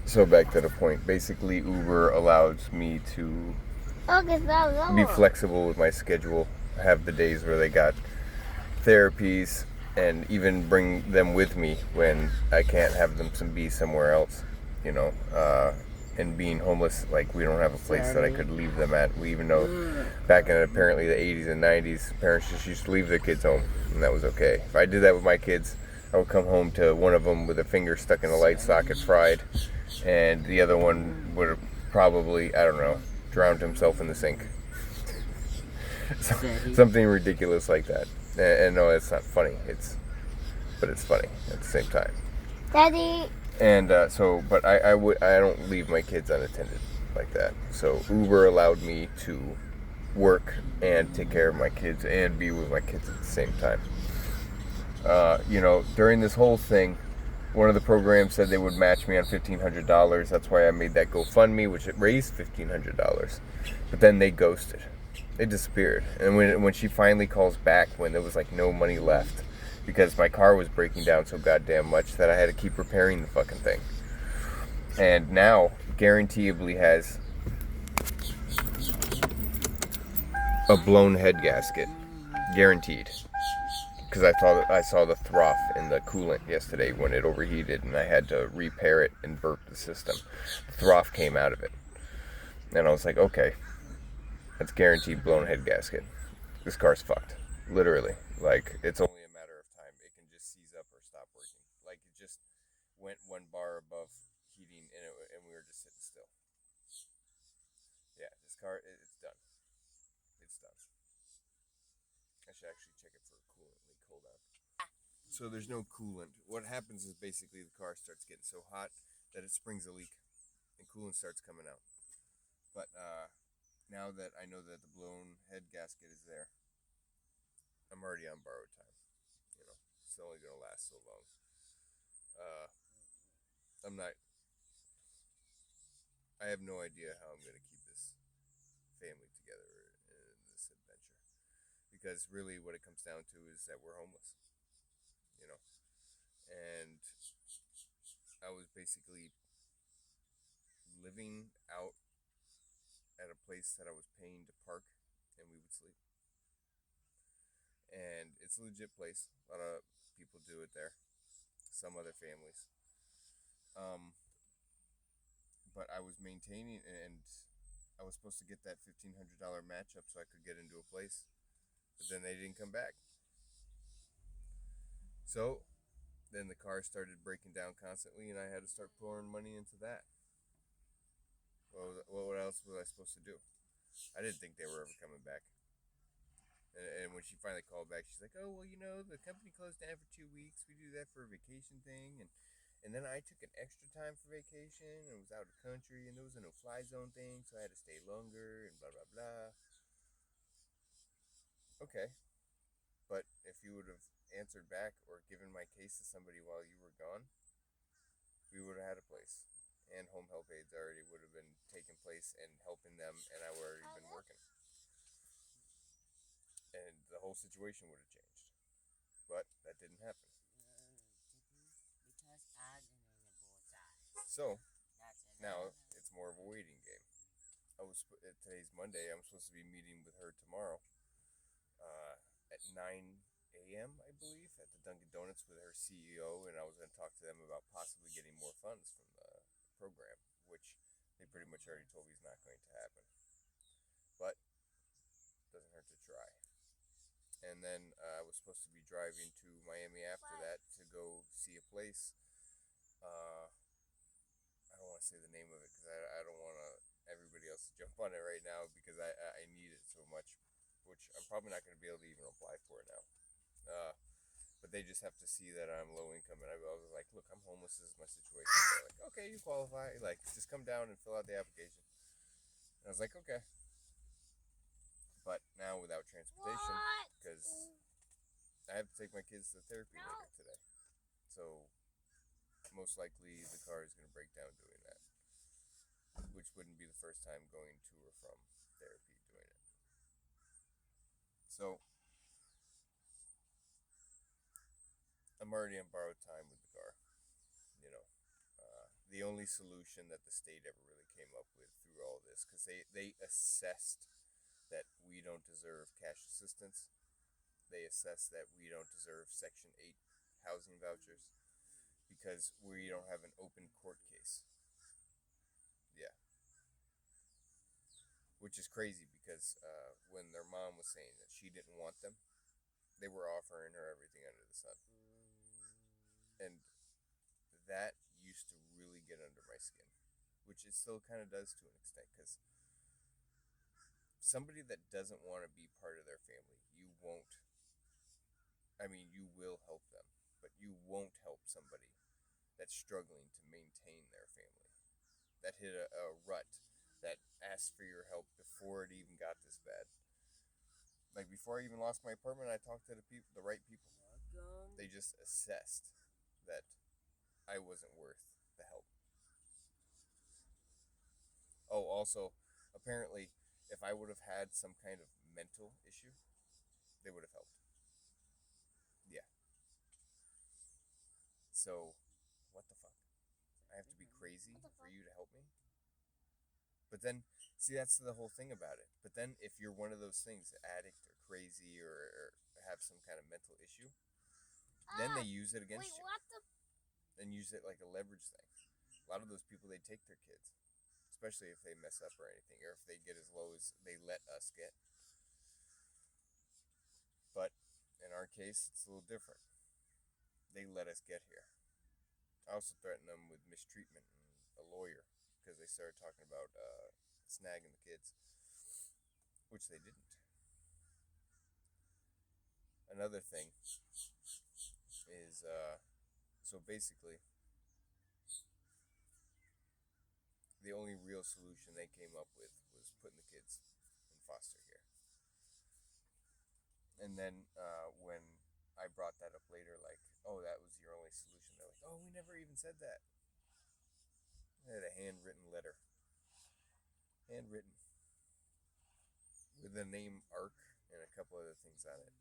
So back to the point. Basically, Uber allows me to be flexible with my schedule. Have the days where they got therapies, and even bring them with me when I can't have them be somewhere else. You know, and being homeless, like we don't have a place that I could leave them at. We even know back in apparently the 80s and 90s, parents just used to leave their kids home, and that was okay. If I did that with my kids, I would come home to one of them with a finger stuck in a light socket fried, and the other one would have probably, I don't know, drowned himself in the sink. Something ridiculous like that. And no, it's not funny. But it's funny at the same time. Daddy. And but I don't leave my kids unattended like that. So Uber allowed me to work and take care of my kids and be with my kids at the same time. During this whole thing, one of the programs said they would match me on $1,500. That's why I made that GoFundMe, which it raised $1,500. But then they ghosted. They disappeared. And when she finally calls back, when there was like no money left, because my car was breaking down so goddamn much that I had to keep repairing the fucking thing. And now, guaranteeably has a blown head gasket. Guaranteed. Because I saw the froth in the coolant yesterday when it overheated, and I had to repair it and burp the system. The froth came out of it. And I was like, okay, that's guaranteed blown head gasket. This car's fucked. Literally. Like, it's only a matter of time. It can just seize up or stop working. Like, it just went one bar above heating, and we were just sitting still. Yeah, this car, it's done. It's done. I should actually check it for a coolant leak. Hold on. So there's no coolant. What happens is basically the car starts getting so hot that it springs a leak, and coolant starts coming out. But now that I know that the blown head gasket is there, I'm already on borrowed time. You know, it's only gonna last so long. I'm not. I have no idea how I'm gonna keep this family together in this adventure, because really, what it comes down to is that we're homeless. You know, and I was basically living out at a place that I was paying to park, and we would sleep. And it's a legit place. A lot of people do it there. Some other families. But I was maintaining, and I was supposed to get that $1,500 match up so I could get into a place. But then they didn't come back. So then the car started breaking down constantly, and I had to start pouring money into that. Well, what else was I supposed to do? I didn't think they were ever coming back. And when she finally called back, she's like, "Oh, well, the company closed down for 2 weeks. We do that for a vacation thing, and then I took an extra time for vacation and was out of the country, and there was a no-fly zone thing, so I had to stay longer and blah blah blah." Okay, but if you would have answered back or given my case to somebody while you were gone, we would have had a place, and home health aides already would have been taking place and helping them, and I would already been working, and the whole situation would have changed. But that didn't happen. So now it's more of a waiting game. Today's Monday. I'm supposed to be meeting with her tomorrow at 9 a.m. I believe at the Dunkin' Donuts with her CEO, and I was going to talk to them about possibly getting more funds from the program, which they pretty much already told me is not going to happen. But it doesn't hurt to try. And then I was supposed to be driving to Miami after that to go see a place. I don't want to say the name of it because I don't want everybody else to jump on it right now because I need it so much, which I'm probably not going to be able to even apply for it now. But they just have to see that I'm low income, and I was like, "Look, I'm homeless. This is my situation." They're like, "Okay, you qualify. Like, just come down and fill out the application." And I was like, "Okay." But now without transportation, because I have to take my kids to therapy later today, so most likely the car is going to break down doing that, which wouldn't be the first time going to or from therapy doing it. So I'm already on borrowed time with the car. You know, the only solution that the state ever really came up with through all this, because they assessed that we don't deserve cash assistance. They assessed that we don't deserve Section 8 housing vouchers because we don't have an open court case. Yeah. Which is crazy because when their mom was saying that she didn't want them, they were offering her everything under the sun. And that used to really get under my skin, which it still kind of does to an extent, because somebody that doesn't want to be part of their family, you will help them, but you won't help somebody that's struggling to maintain their family, that hit a rut, that asked for your help before it even got this bad. Like, before I even lost my apartment, I talked to the right people. They just assessed that I wasn't worth the help. Oh, also, apparently, if I would have had some kind of mental issue, they would have helped. Yeah. So, what the fuck? I have to be crazy for you to help me? But then, see, that's the whole thing about it. But then, if you're one of those things, addict or crazy or have some kind of mental issue, then they use it against you. Then use it like a leverage thing. A lot of those people, they take their kids, especially if they mess up or anything, or if they get as low as they let us get. But in our case, it's a little different. They let us get here. I also threatened them with mistreatment and a lawyer because they started talking about snagging the kids, which they didn't. Another thing is, so basically, the only real solution they came up with was putting the kids in foster care. And then when I brought that up later, like, oh, that was your only solution, they're like, oh, we never even said that. I had a handwritten letter. Handwritten. With the name ARC and a couple other things on it.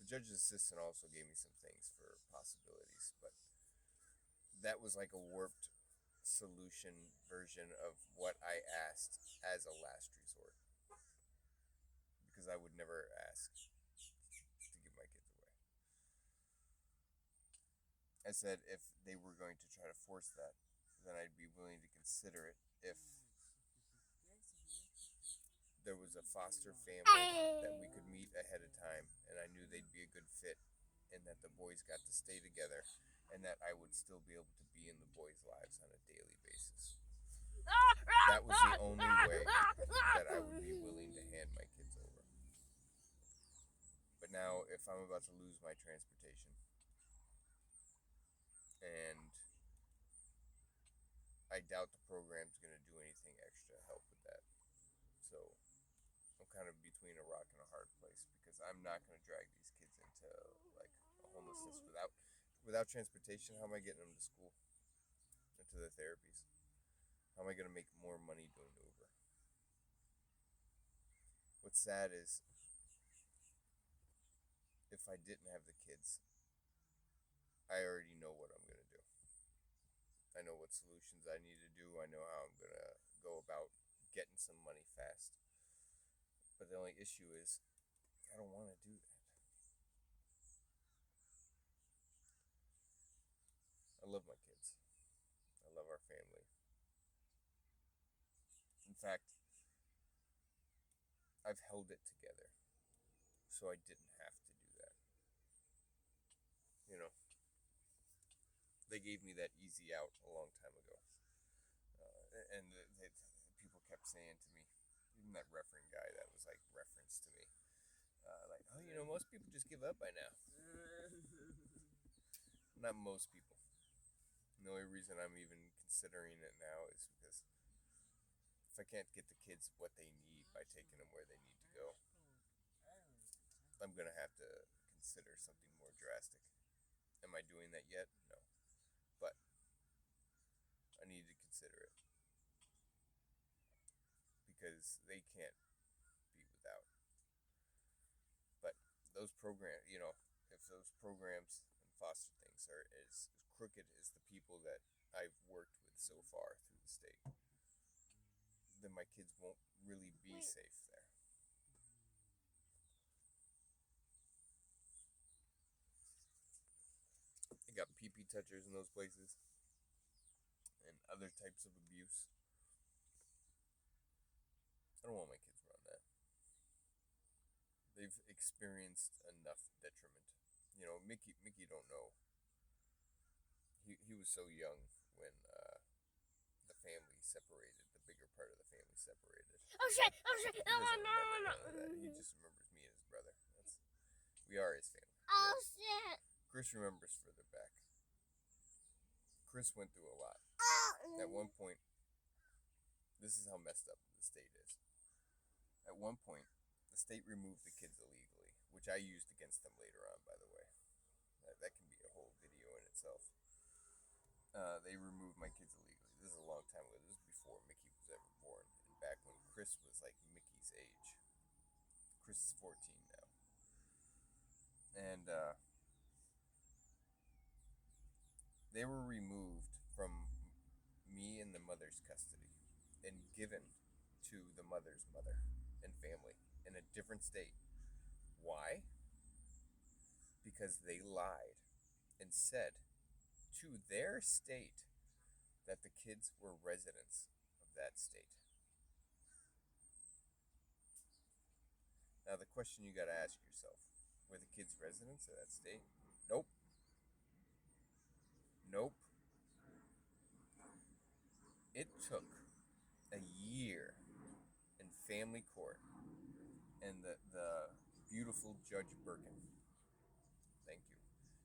The judge's assistant also gave me some things for possibilities, but that was like a warped solution version of what I asked as a last resort. Because I would never ask to give my kids away. I said if they were going to try to force that, then I'd be willing to consider it if there was a foster family that we could meet ahead of time and I knew they'd be a good fit and that the boys got to stay together and that I would still be able to be in the boys' lives on a daily basis. That was the only way that I would be willing to hand my kids over. But now, if I'm about to lose my transportation and I doubt the program's going to do anything extra to help with that. So I'm kind of between a rock and a hard place because I'm not going to drag these kids into like a homelessness without transportation. How am I getting them to school, into their therapies? How am I going to make more money doing Uber? What's sad is if I didn't have the kids, I already know what I'm going to do. I know what solutions I need to do. I know how I'm going to go about getting some money fast. But the only issue is I don't want to do that. I love my kids. I love our family. In fact, I've held it together so I didn't have to do that. You know, they gave me that easy out a long time ago. And people kept saying to me, even that reference guy that was like referenced to me, like, oh, most people just give up by now. Not most people. And the only reason I'm even considering it now is because if I can't get the kids what they need by taking them where they need to go, I'm going to have to consider something more drastic. Am I doing that yet? No. But I need to consider it. Because they can't be without. But those programs, if those programs and foster things are as crooked as the people that I've worked with so far through the state, then my kids won't really be safe there. They got pee-pee touchers in those places and other types of abuse. I don't want my kids around that. They've experienced enough detriment. You know, Mickey don't know. He was so young when the family separated. The bigger part of the family separated. Oh shit! Oh shit! He doesn't remember none of that. He just remembers me and his brother. We are his family. Oh shit! Chris remembers further back. Chris went through a lot. At one point, this is how messed up the state is. At one point, the state removed the kids illegally, which I used against them later on, by the way. That can be a whole video in itself. They removed my kids illegally. This is a long time ago. This is before Mickey was ever born, and back when Chris was like Mickey's age. Chris is 14 now. And they were removed from me and the mother's custody and given to the mother's mother and family in a different state. Why? Because they lied and said to their state that the kids were residents of that state. Now the question you gotta ask yourself, were the kids residents of that state? Nope. Nope. It took a year in family court and the beautiful Judge Birkin. Thank you.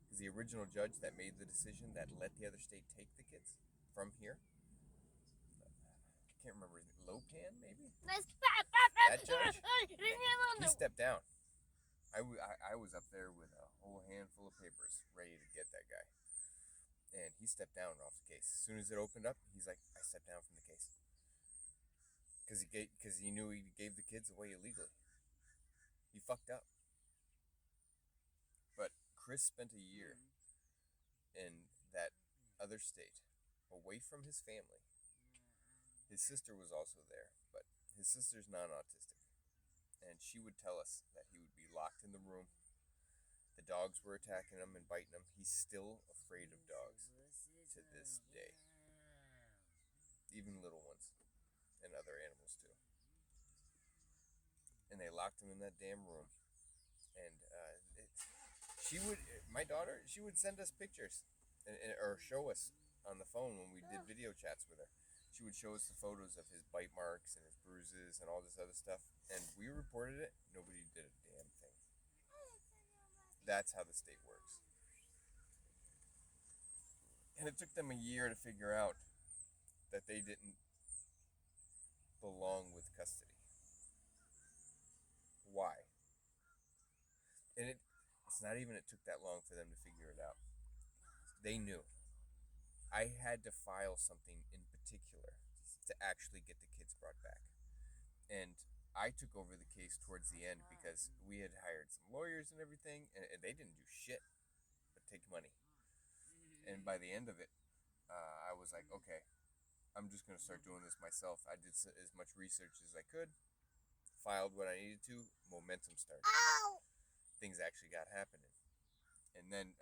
Because the original judge that made the decision that let the other state take the kids from here, I can't remember his name, Lopan maybe? That judge, he stepped down. I was up there with a whole handful of papers ready to get that guy. And he stepped down off the case. As soon as it opened up, he's like, I stepped down from the case. Because he knew he gave the kids away illegally. He fucked up. But Chris spent a year in that other state, away from his family. His sister was also there, but his sister's non-autistic. And she would tell us that he would be locked in the room. The dogs were attacking him and biting him. He's still afraid of dogs to this day. Even little ones and other animals too. And they locked him in that damn room. And my daughter, she would send us pictures or show us on the phone when we did video chats with her. She would show us the photos of his bite marks and his bruises and all this other stuff. And we reported it. Nobody did a damn thing. That's how the state works. And it took them a year to figure out that they didn't belong with custody. Why? And it's not even it took that long for them to figure it out. They knew. I had to file something in particular to actually get the kids brought back. And I took over the case towards the end because we had hired some lawyers and everything, and they didn't do shit but take money. And by the end of it, I was like, okay, I'm just going to start doing this myself. I did as much research as I could, filed what I needed to, momentum started. Things actually got happening. And then,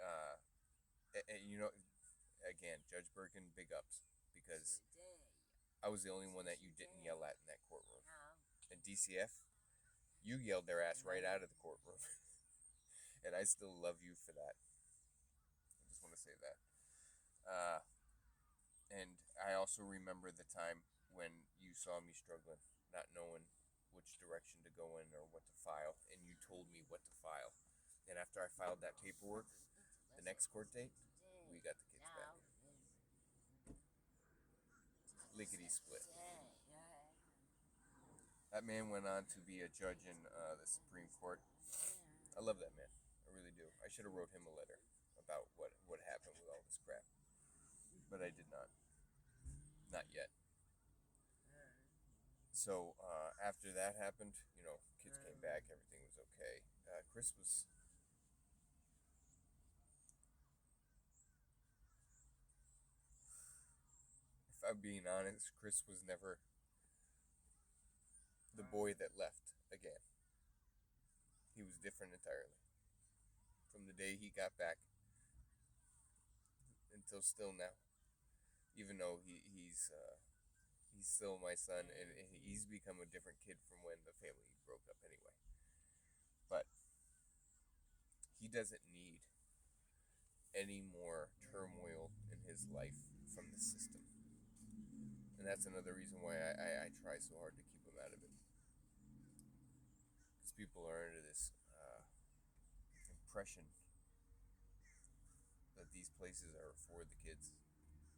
again, Judge Birkin, big ups, because I was the only one that you didn't yell at in that courtroom. And DCF, you yelled their ass right out of the courtroom. And I still love you for that. I just want to say that. And I also remember the time when you saw me struggling, not knowing which direction to go in or what to file, and you told me what to file. And after I filed that paperwork, the next court date, we got the kids back. Lickety split. That man went on to be a judge in the Supreme Court. I love that man. I really do. I should have wrote him a letter about what happened with all this crap. But I did not. Not yet. So after that happened, kids came back. Everything was okay. Chris was... I'm being honest, Chris was never the boy that left again. He was different entirely. From the day he got back until still now. Even though he's still my son, and he's become a different kid from when the family broke up anyway. But he doesn't need any more turmoil in his life from the system. And that's another reason why I try so hard to keep him out of it. Because people are under this impression that these places are for the kids,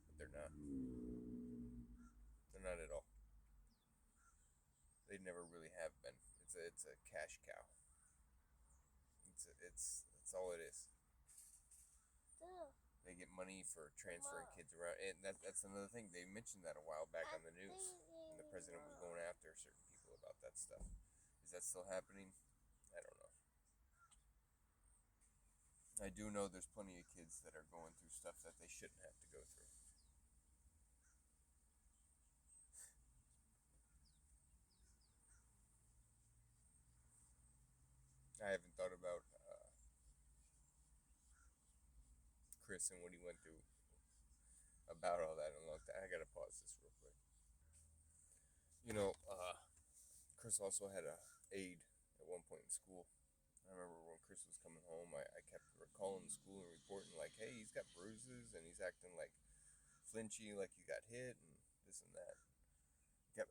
but they're not. They're not at all. They never really have been. It's a cash cow. It's all it is. They get money for transferring kids around, and that's another thing. They mentioned that a while back on the news, and the president was going after certain people about that stuff. Is that still happening? I don't know. I do know there's plenty of kids that are going through stuff that they shouldn't have to go through. I haven't thought about Chris and what he went through about all that in a long time. I gotta pause this real quick. You know, Chris also had a aide at one point in school. I remember when Chris was coming home, I kept calling the school and reporting like, hey, he's got bruises and he's acting like flinchy, like he got hit and this and that.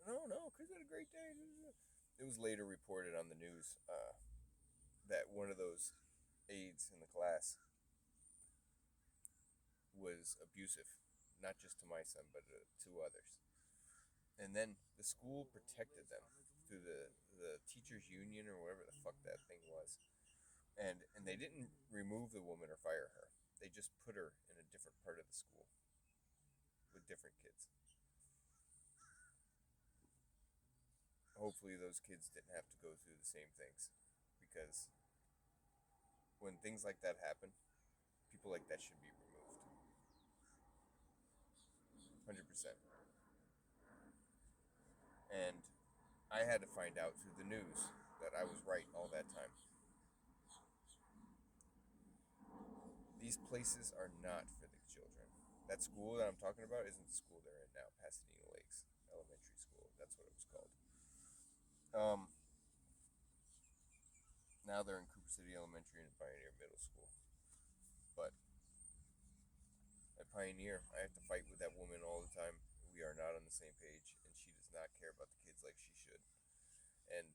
No, Chris had a great day. It was later reported on the news that one of those aides in the class was abusive, not just to my son, but to others. And then the school protected them through the teachers union or whatever the fuck that thing was. And they didn't remove the woman or fire her. They just put her in a different part of the school with different kids. Hopefully those kids didn't have to go through the same things, because when things like that happen, people like that should be removed. 100%. And I had to find out through the news that I was right all that time. These places are not for the children. That school that I'm talking about isn't the school they're in now, Pasadena Lakes Elementary School. That's what it was called. Now they're in Cooper City Elementary and Pioneer Middle School. But at Pioneer, I have to fight with that woman all the time. We are not on the same page, and she does not care about the kids like she should. And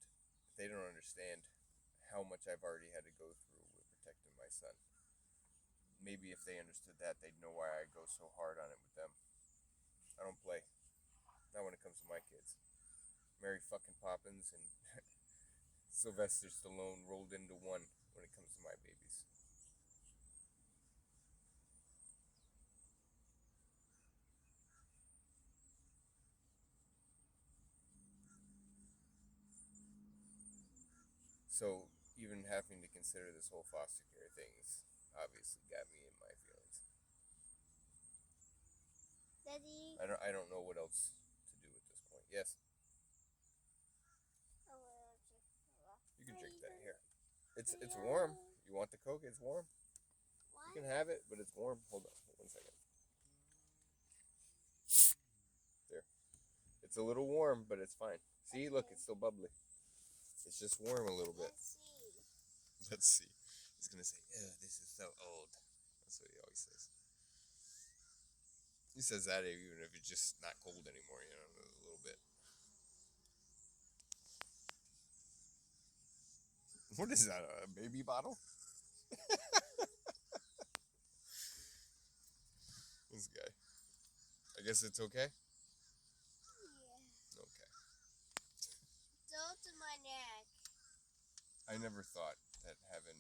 they don't understand how much I've already had to go through with protecting my son. Maybe if they understood that, they'd know why I go so hard on it with them. I don't play. Not when it comes to my kids. Mary fucking Poppins and Sylvester Stallone rolled into one when it comes to my babies. So even having to consider this whole foster care thing's obviously got me in my feelings. Daddy. I don't know what else to do at this point. Yes. You can drink that here. It's warm. You want the Coke? It's warm. You can have it, but it's warm. Hold on 1 second. There. It's a little warm, but it's fine. See, look, it's still bubbly. It's just warm a little bit. Let's see. He's gonna say, "Ew, this is so old." That's what he always says. He says that even if it's just not cold anymore, a little bit. What is that, a baby bottle? This guy. I guess it's okay? Yeah. Okay. Go to my neck. I never thought that having,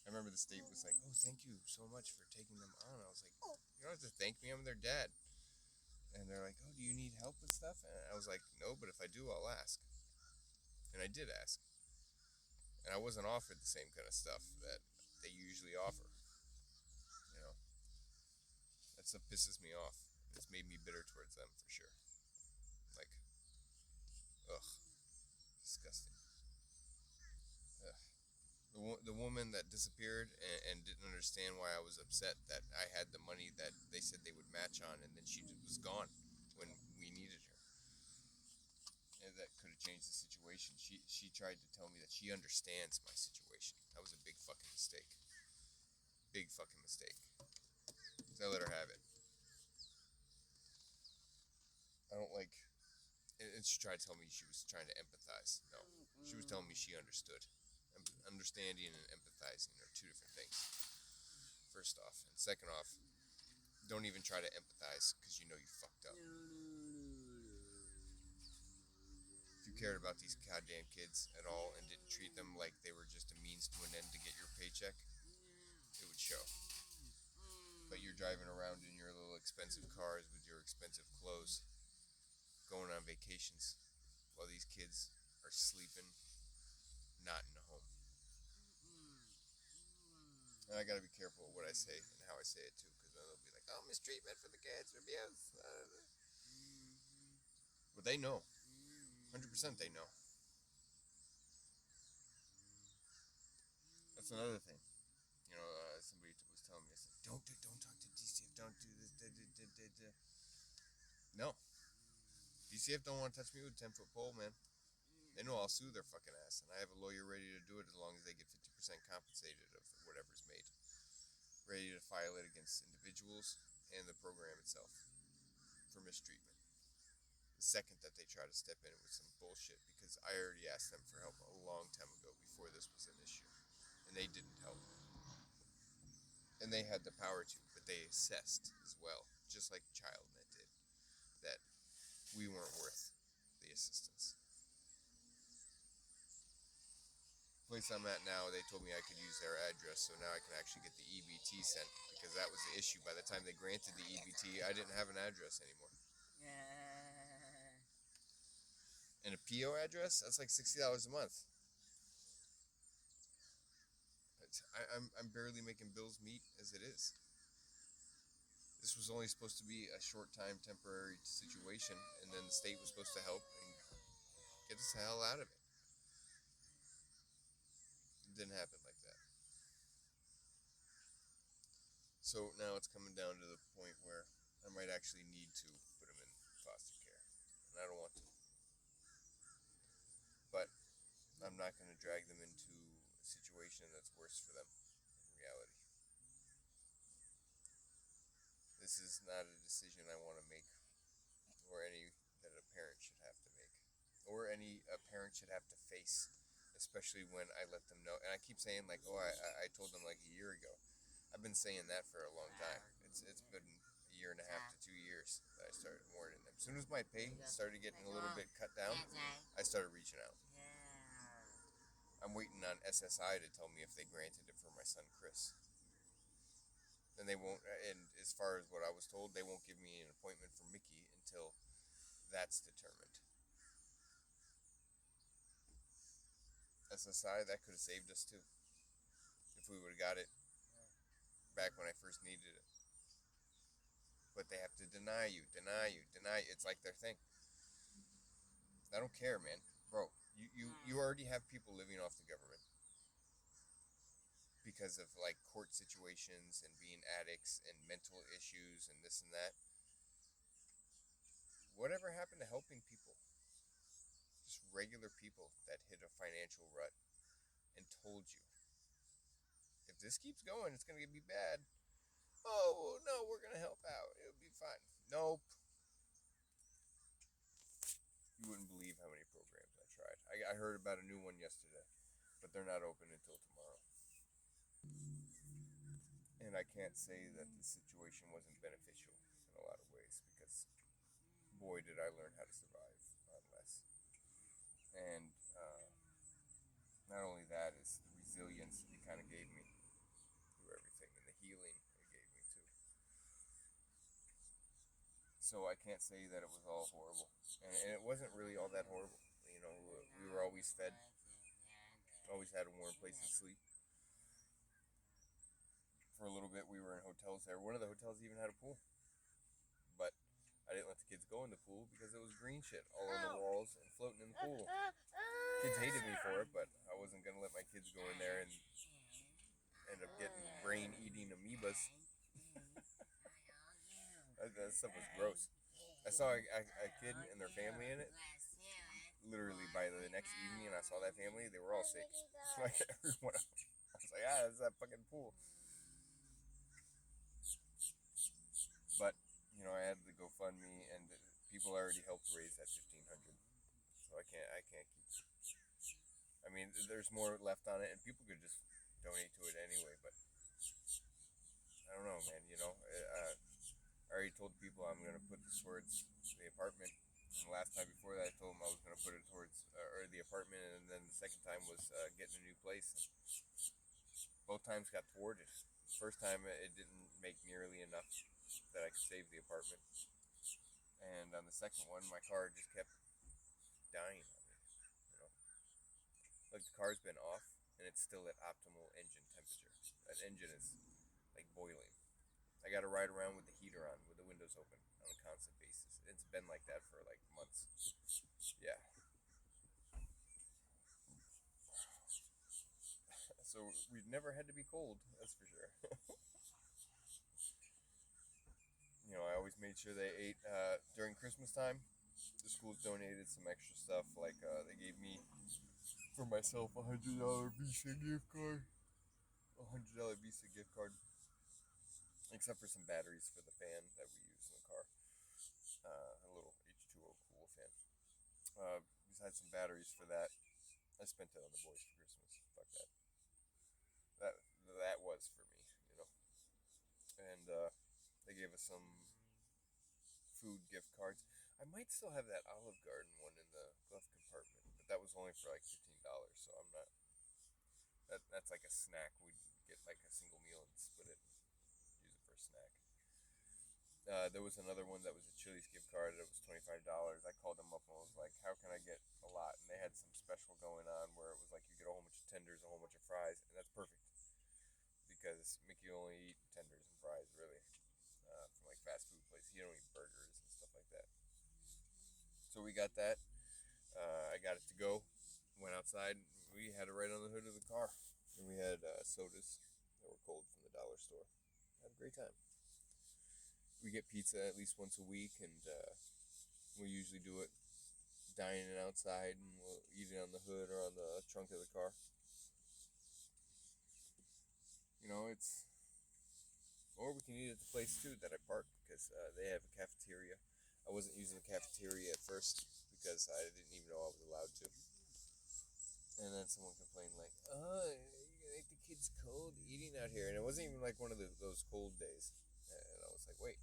I remember the state was like, oh, thank you so much for taking them on. I was like, you don't have to thank me, I'm their dad. And they're like, oh, do you need help with stuff? And I was like, no, but if I do, I'll ask. And I did ask. And I wasn't offered the same kind of stuff that they usually offer. That stuff pisses me off. It's made me bitter towards them for sure. Like, ugh, disgusting. Ugh. The woman that disappeared and didn't understand why I was upset that I had the money that they said they would match on, and then she was gone when we needed her. And that could have changed the situation. She tried to tell me that she understands my situation. That was a big fucking mistake. Big fucking mistake. So I let her have it. I don't like... And she tried to tell me she was trying to empathize. No. She was telling me she understood. Understanding and empathizing are two different things. First off. And second off, don't even try to empathize because you know you fucked up. If you cared about these goddamn kids at all and didn't treat them like they were just a means to an end to get your paycheck, it would show. But you're driving around in your little expensive cars with your expensive clothes, going on vacations, while these kids are sleeping, not in a home. And I gotta be careful of what I say and how I say it too, because they'll be like, "Oh, mistreatment for the kids, abuse." But they know, 100% they know. That's another thing. You know, somebody was telling me, I said, don't talk to DCF, don't do this, No. DCF don't want to touch me with a 10-foot pole, man. They know I'll sue their fucking ass, and I have a lawyer ready to do it as long as they get 50% compensated of whatever's made. Ready to file it against individuals and the program itself for mistreatment. The second that they try to step in with some bullshit, because I already asked them for help a long time ago before this was an issue, and they didn't help. And they had the power to, but they assessed as well, just like ChildNet did, that we weren't worth the assistance. The place I'm at now, they told me I could use their address, so now I can actually get the EBT sent, because that was the issue. By the time they granted the EBT, I didn't have an address anymore. And a PO address, that's like $60 a month. I'm barely making bills meet as it is. This was only supposed to be a short-time temporary situation, and then the state was supposed to help and get us the hell out of it. It didn't happen like that. So now it's coming down to the point where I might actually need to put them in foster care, and I don't want to. But I'm not going to drag them into a situation that's worse for them in reality. This is not a decision I want to make, or any that a parent should have to make, or any a parent should have to face, especially when I let them know. And I keep saying, like, oh, I told them like a year ago. I've been saying that for a long time. It's been a year and a half to 2 years that I started warning them. As soon as my pay started getting a little bit cut down, I started reaching out. I'm waiting on SSI to tell me if they granted it for my son Chris. And they won't, and as far as what I was told, they won't give me an appointment for Mickey until that's determined. SSI, that could have saved us too, if we would have got it back when I first needed it. But they have to deny you. It's like their thing. I don't care, man. Bro, you already have people living off the government because of like court situations and being addicts and mental issues and this and that. Whatever happened to helping people? Just regular people that hit a financial rut and told you, if this keeps going, it's going to be bad. Oh, no, we're going to help out. It'll be fine. Nope. You wouldn't believe how many programs I tried. I heard about a new one yesterday, but they're not open until tomorrow. And I can't say that the situation wasn't beneficial in a lot of ways, because boy, did I learn how to survive on less. And not only that, is the resilience it kind of gave me through everything, and the healing it gave me too. So I can't say that it was all horrible, and it wasn't really all that horrible. You know, we were always fed, always had a warm place to sleep. For a little bit, we were in hotels there. One of the hotels even had a pool. in the pool because it was green shit all on the walls and floating in the pool. Kids hated me for it, but I wasn't gonna let my kids go in there and end up getting brain-eating amoebas. That stuff was gross. I saw a kid and their family in it. Literally by the next evening, and I saw that family, they were all sick. Like everyone else. I was like, it's that fucking pool. But I had the GoFundMe, and people already helped raise that $1,500. So I can't keep. I mean, there's more left on it, and people could just donate to it anyway. But I don't know, man. I already told people I'm gonna put this towards the apartment. And the last time before that, I told them I was gonna put it towards or the apartment, and then the second time was getting a new place. And both times got thwarted. First time it didn't make nearly enough that I could save the apartment, and on the second one, my car just kept dying on me. Like the car's been off, and it's still at optimal engine temperature. That engine is like boiling. I got to ride around with the heater on, with the windows open on a constant basis. It's been like that for like months. Yeah. So we've never had to be cold, that's for sure. I always made sure they ate during Christmas time. The schools donated some extra stuff, like they gave me, for myself, $100 Visa gift card. $100 Visa gift card. Except for some batteries for the fan that we use in the car. A little H2O Cool fan. Besides some batteries for that, I spent it on the boys for Christmas. Fuck that. That was for me, And they gave us some food gift cards. I might still have that Olive Garden one in the glove compartment, but that was only for like $15, so I'm not. That's like a snack. We'd get like a single meal and split it, use it for a snack. There was another one that was a Chili's gift card. It was $25. I called them up and was like, "How can I get a lot?" And they had some special going on where it was like you get a whole bunch of tenders, a whole bunch of fries, and that's perfect because Mickey only eat tenders and fries really from like fast food places. He don't eat burgers and stuff like that. So we got that. I got it to go. Went outside. We had it right on the hood of the car, and we had sodas that were cold from the dollar store. Had a great time. We get pizza at least once a week, and we usually do it dining outside, and we'll eat it on the hood or on the trunk of the car. Or we can eat at the place too that I parked because they have a cafeteria. I wasn't using the cafeteria at first because I didn't even know I was allowed to. And then someone complained like, "Oh, you're gonna make the kids cold eating out here," and it wasn't even like one of those cold days. And I was like, "Wait."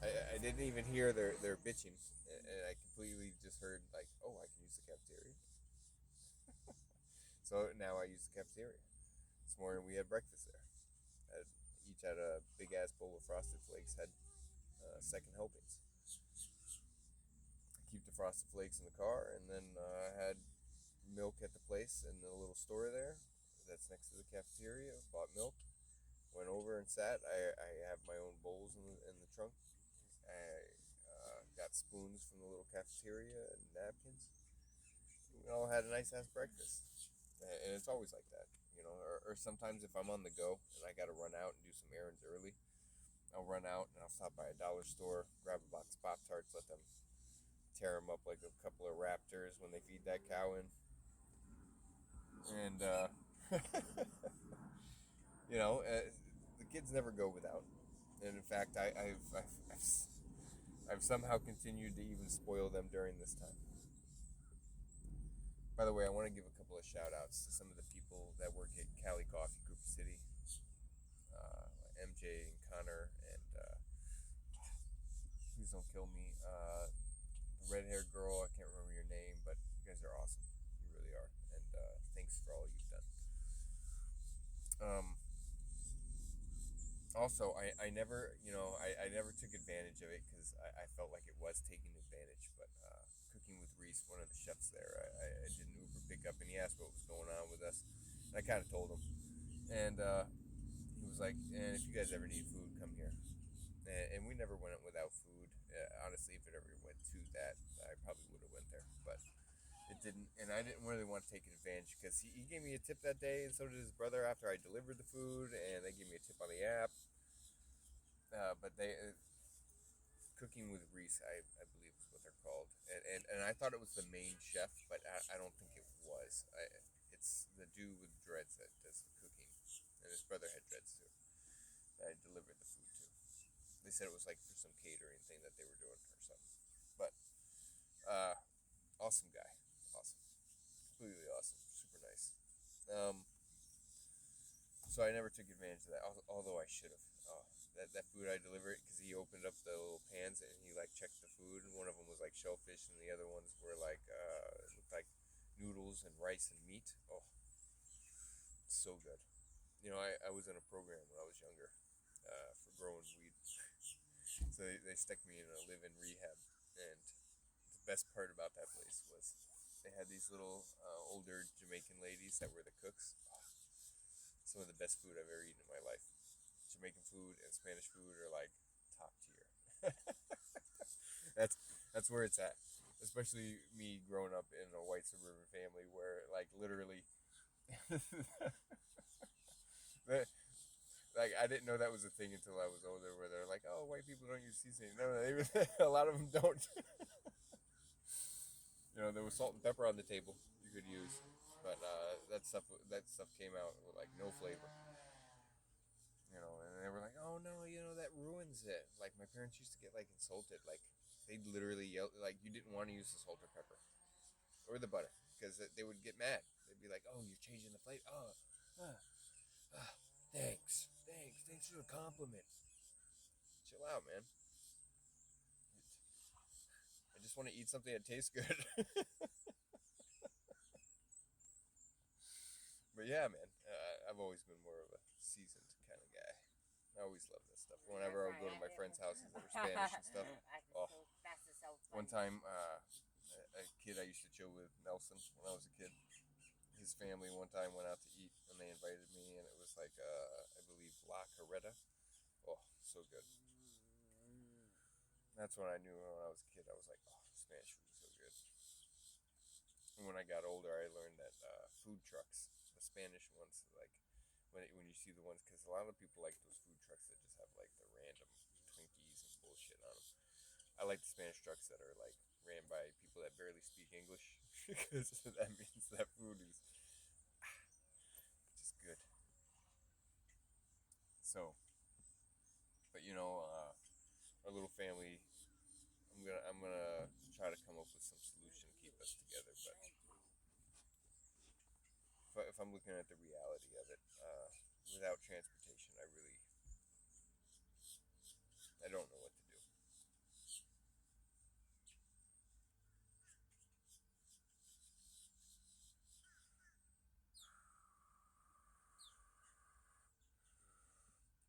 I didn't even hear their bitching, and I completely just heard like, "Oh, I can use the cafeteria." So now I use the cafeteria. This morning we had breakfast there. Each had a big ass bowl of Frosted Flakes. Had second helpings. I keep the Frosted Flakes in the car, and then I had milk at the place in the little store there that's next to the cafeteria. Bought milk. Went over and sat. I have my own bowls in the trunk. I got spoons from the little cafeteria and napkins. We all had a nice ass breakfast, and it's always like that, Or sometimes if I'm on the go and I got to run out and do some errands early, I'll run out and I'll stop by a dollar store, grab a box of Pop-Tarts, let them tear them up like a couple of raptors when they feed that cow in, and the kids never go without. And in fact, I've somehow continued to even spoil them during this time. By the way, I want to give a couple of shout outs to some of the people that work at Cali Coffee, Cooper City. MJ and Connor, and please don't kill me. The red haired girl, I can't remember your name, but you guys are awesome. You really are. And thanks for all you've done. Also, I never, I never took advantage of it because I felt like it was taking advantage. But cooking with Reese, one of the chefs there, I did an Uber pickup, and he asked what was going on with us. And I kind of told him. And he was like, "And if you guys ever need food, come here." And we never went without food. Honestly, if it ever and I didn't really want to take advantage because he gave me a tip that day, and so did his brother after I delivered the food, and they gave me a tip on the app. But they Cooking with Reese, I believe is what they're called, and I thought it was the main chef, but I don't think it was. It's the dude with dreads that does the cooking, and his brother had dreads too. That I delivered the food to. They said it was like for some catering thing that they were doing or something. But awesome guy, awesome, completely awesome, super nice. So I never took advantage of that, although I should have. That food I delivered, because he opened up the little pans and he like checked the food, and one of them was like shellfish, and the other ones were like it looked like noodles and rice and meat. Oh, so good. You know, I was in a program when I was younger for growing weed, so they stuck me in a live-in rehab, and the best part about that place was they had these little older Jamaican ladies that were the cooks. Oh, some of the best food I've ever eaten in my life. Jamaican food and Spanish food are like top tier. that's where it's at. Especially me growing up in a white suburban family where like literally like I didn't know that was a thing until I was older, where they're like, oh, white people don't use seasoning. No, a lot of them don't. You know, there was salt and pepper on the table you could use, but that stuff came out with like no flavor. You know, and they were like, oh no, that ruins it. Like my parents used to get like insulted, like they'd literally yell, like you didn't want to use the salt or pepper or the butter because they would get mad. They'd be like, oh, you're changing the flavor. Oh, thanks for the compliment. Chill out, man. I just want to eat something that tastes good. But yeah, man, I've always been more of a seasoned kind of guy. I always love this stuff. Whenever I would go to my friends' houses that were Spanish and stuff. Oh, one time, a kid I used to chill with, Nelson, when I was a kid, his family one time went out to eat and they invited me, and it was like, I believe, La Carreta. Oh, so good. That's when I knew when I was a kid. I was like, oh, Spanish food is so good. And when I got older, I learned that food trucks, the Spanish ones, like when you see the ones, because a lot of people like those food trucks that just have like the random Twinkies and bullshit on them. I like the Spanish trucks that are like ran by people that barely speak English, because that means that food is just good. So, but our little family, I'm gonna try to come up with some solution to keep us together. But if I'm looking at the reality of it, without transportation, I don't know what to do.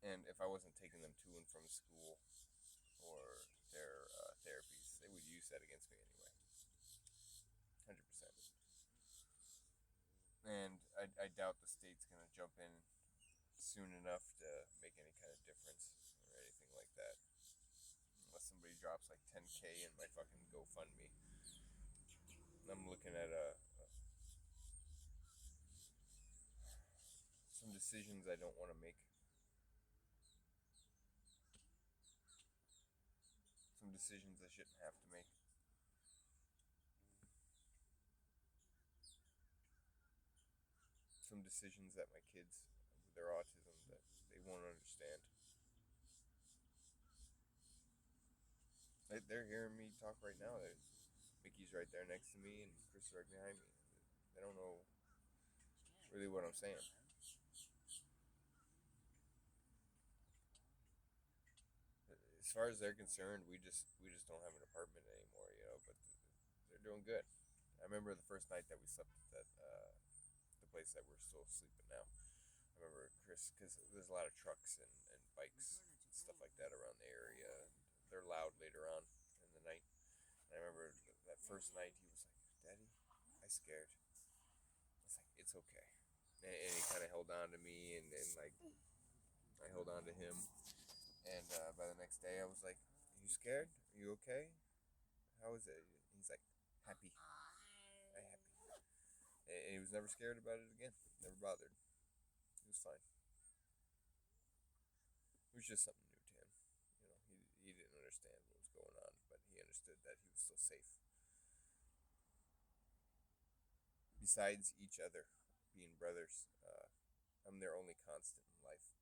And if I wasn't taking them to and from school or their therapies, they would use that against me anyway. 100%. And I doubt the state's going to jump in soon enough to make any kind of difference or anything like that. Unless somebody drops like 10K in my fucking GoFundMe. I'm looking at some decisions I don't want to make. Some decisions I shouldn't have to make. Some decisions that my kids, with their autism, that they won't understand. They're hearing me talk right now. Mickey's right there next to me, and Chris is right behind me. They don't know really what I'm saying. As far as they're concerned, we just don't have an apartment anymore, But they're doing good. I remember the first night that we slept at the place that we're still sleeping now. I remember Chris, because there's a lot of trucks and bikes and stuff like that around the area. And they're loud later on in the night. And I remember that first night he was like, "Daddy, I scared." I was like, "It's okay." And he kind of held on to me, and like I held on to him. And by the next day, I was like, "Are you scared? Are you okay? How is it?" He's like, "Happy. I happy." And he was never scared about it again. Never bothered. He was fine. It was just something new to him. You know, he didn't understand what was going on, but he understood that he was still safe. Besides each other, being brothers, I'm their only constant in life.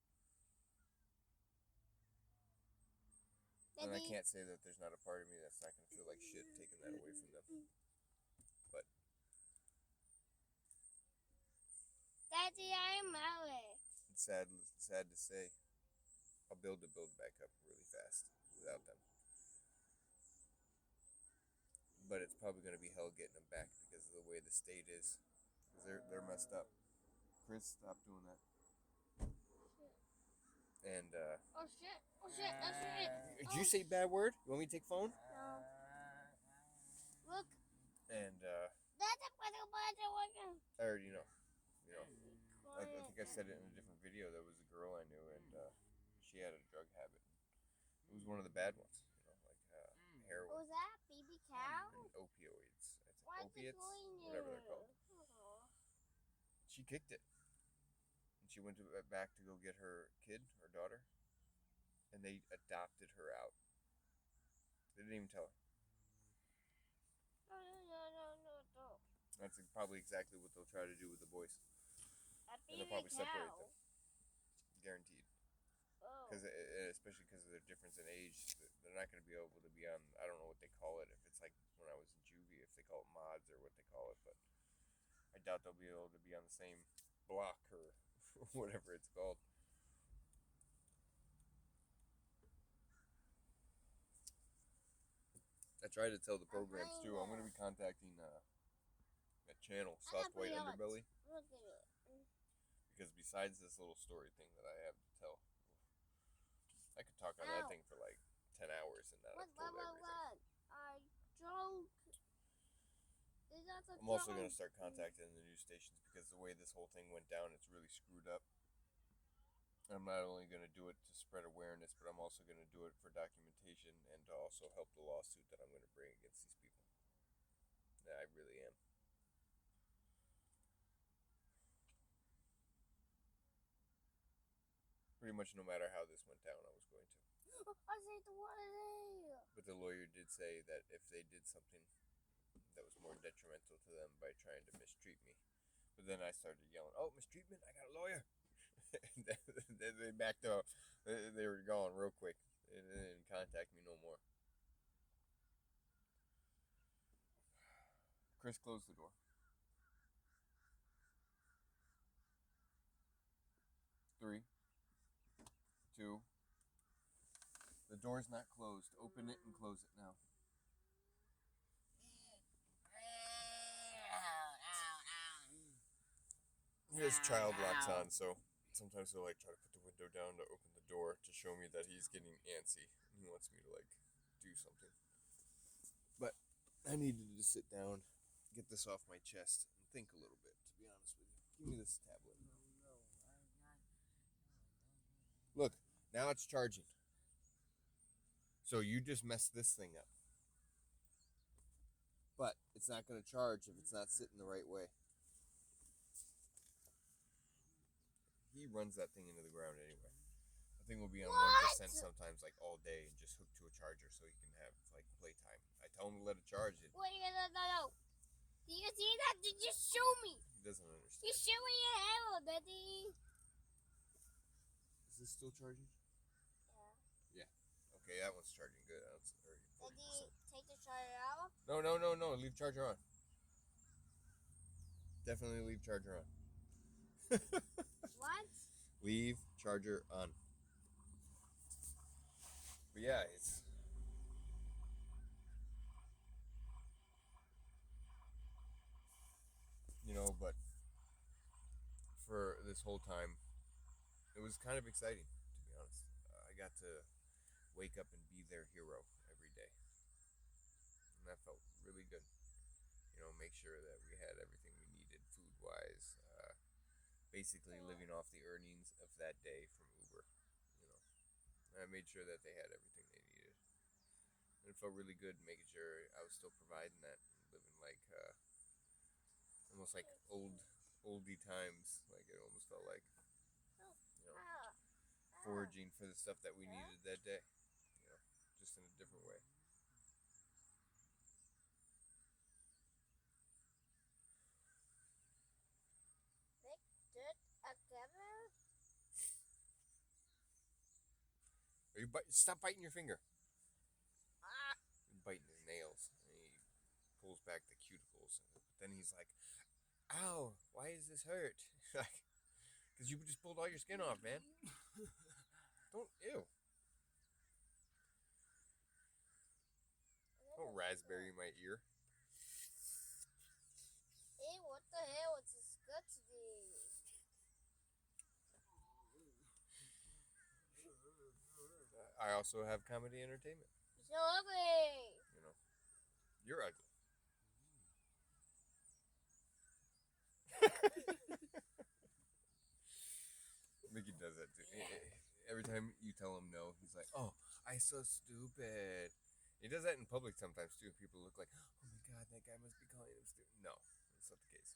And I can't say that there's not a part of me that's not going to feel like shit taking that away from them. But Daddy, I'm Alex. it's sad to say, I'll build back up really fast without them. But it's probably going to be hell getting them back because of the way the state is. Because they're messed up. Chris, stop doing that. And Oh shit! Oh shit! That's it. did you say bad word? You want me to take phone? No. Look. And That's a working. I already know. You know, I think I said it in a different video. There was a girl I knew, and she had a drug habit. It was one of the bad ones. You know, like heroin. What was that? Baby cow? And opioids. I think Why is it opiates, going whatever they're there? called. She kicked it. And she went back to go get her kid, her daughter, and they adopted her out. They didn't even tell her. No. That's probably exactly what they'll try to do with the boys. A And they'll baby probably separate cow. them. Guaranteed. Oh. Because especially because of their difference in age, they're not going to be able to be on. I don't know what they call it. If it's like when I was in juvie, if they call it mods or what they call it, but I doubt they'll be able to be on the same block or whatever it's called. I try to tell the programs too. I'm going to be contacting that channel, Soft White Underbelly, Look at it. because besides this little story thing that I have to tell, I could talk on that thing for like 10 hours and not have told everything. I drunk. I'm also going to start contacting the news stations because the way this whole thing went down, it's really screwed up. I'm not only going to do it to spread awareness, but I'm also going to do it for documentation and to also help the lawsuit that I'm going to bring against these people. Yeah, I really am. Pretty much no matter how this went down, I was going to. I saved the water there. But the lawyer did say that if they did something that was more detrimental to them by trying to mistreat me. But then I started yelling, "Oh, mistreatment, I got a lawyer." And then they backed up. They were gone real quick. They didn't contact me no more. Chris closed the door. 3, 2. The door's not closed. Open it and close it now. His child locks on, so sometimes he'll like try to put the window down to open the door to show me that he's getting antsy. He wants me to like do something. But I needed to sit down, get this off my chest, and think a little bit, to be honest with you. Give me this tablet. Look, now it's charging. So you just messed this thing up. But it's not going to charge if it's not sitting the right way. He runs that thing into the ground anyway. The thing will be on 1% sometimes, like all day, and just hook to a charger so he can have like playtime. I tell him to let it charge. Wait, no. Do you see that? Did you show me? He doesn't understand. You show me your arrow, Daddy. Is this still charging? Yeah. Okay, that one's charging good. That's already 40%. Daddy, take the charger out. No. Leave charger on. Definitely leave charger on. What? Leave charger on. But yeah, it's... You know, but for this whole time, it was kind of exciting, to be honest. I got to wake up and be their hero every day. And that felt really good. You know, make sure that we had everything we needed food-wise. Basically living off the earnings of that day from Uber. You know, and I made sure that they had everything they needed. And it felt really good making sure I was still providing that and living like almost like oldie times. Like it almost felt like, you know, foraging for the stuff that we needed that day. You know, just in a different way. Are you stop biting your finger. You're biting his nails. And he pulls back the cuticles. But then he's like, ow, why does this hurt? Like, because you just pulled all your skin off, man. Don't, ew. Don't raspberry my ear. Hey, what the hell? It's disgusting. I also have comedy entertainment. So ugly. You know, you're ugly. Mickey does that too. Every time you tell him no, he's like, "Oh, I'm so stupid." He does that in public sometimes too. People look like, "Oh my god, that guy must be calling him stupid." No, that's not the case.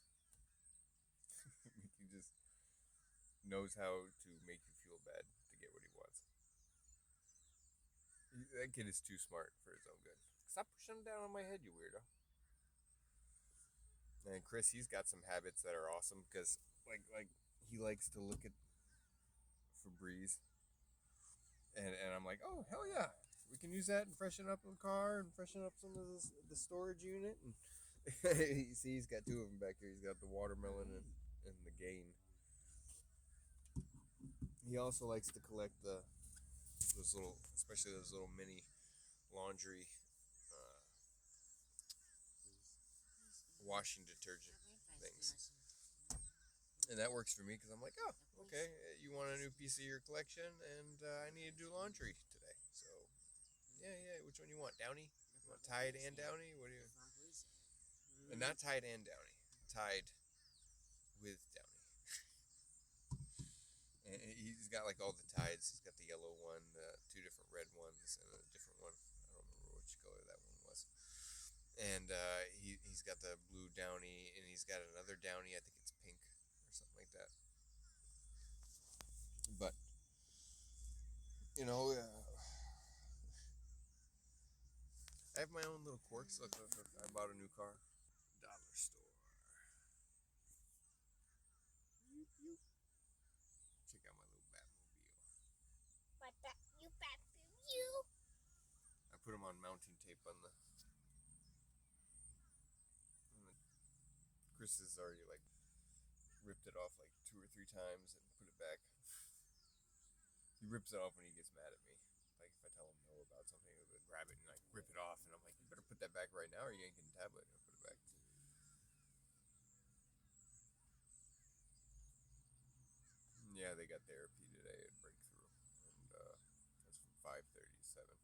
Mickey just knows how to make you feel bad to get what he wants. That kid is too smart for his own good. Stop pushing him down on my head, you weirdo. And Chris, he's got some habits that are awesome because, like he likes to look at Febreze, and I'm like, oh hell yeah, we can use that and freshen up the car and freshen up some of the storage unit. And you see, he's got two of them back here. He's got the watermelon and the Gain. He also likes to collect those little, especially those little mini laundry washing detergent things. And that works for me because I'm like, oh, okay, you want a new piece of your collection, and I need to do laundry today. So, yeah, which one you want? Downy? You want Tide and Downy? What do you? And not Tide and Downy. Tide with Downy. And he's got like all the Tides. He's got the yellow one, two different red ones, and a different one. I don't remember which color that one was. And he's got the blue Downy, and he's got another Downy. I think it's pink or something like that. But you know, I have my own little quirks. Look, I bought a new car. Dollar store. Check out my little Batmobile. I put them on mounting tape on the. Chris has already like ripped it off like 2 or 3 times and put it back. He rips it off when he gets mad at me. Like if I tell him no about something, he'll grab it and like rip it off, and I'm like, you better put that back right now, or you ain't getting the tablet. And I'll put it back. Yeah, they got therapy today at Breakthrough, and that's from 5:37.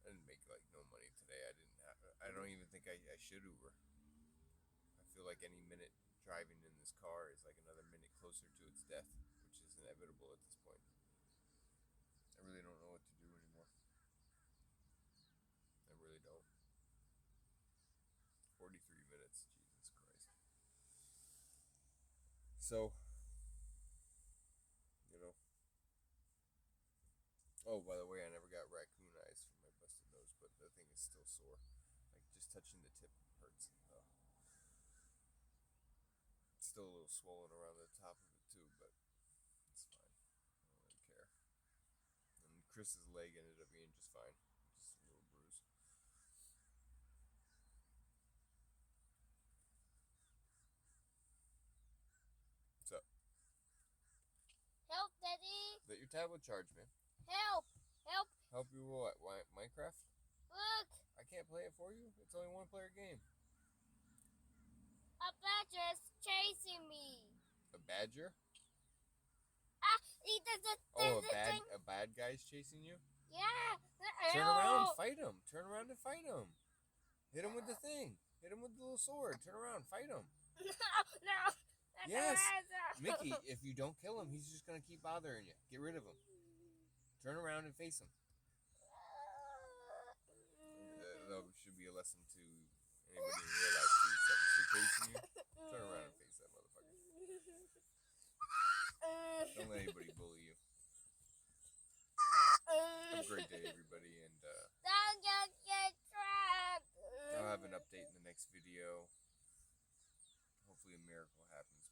I didn't make like no money today. I don't even think I should Uber. I feel like any minute driving in this car is like another minute closer to its death, which is inevitable at this point. I really don't know what to do anymore. I really don't. 43 minutes, Jesus Christ. So, you know. Oh, by the way, I never got raccoon eyes from my busted nose, but the thing is still sore. Like just touching the tip hurts. It's still a little swollen around the top of it too, but it's fine. I don't really care. And Chris's leg ended up being just fine. Just a little bruise. What's up? Help, Daddy. Let your tablet charge, man. Help. Help you what? Why, Minecraft? Look. I can't play it for you? It's only a 1-player game. A badger's chasing me. A badger? He does it. Oh, a bad guy's chasing you? Yeah. Turn around, fight him. Turn around and fight him. Hit him with the thing. Hit him with the little sword. Turn around, fight him. No. Yes. Mickey, if you don't kill him, he's just going to keep bothering you. Get rid of him. Turn around and face him. That should be a lesson to anybody in real life too. Something's chasing you. Don't let anybody bully you. Have a great day, everybody, and Don't get trapped. I'll have an update in the next video. Hopefully a miracle happens.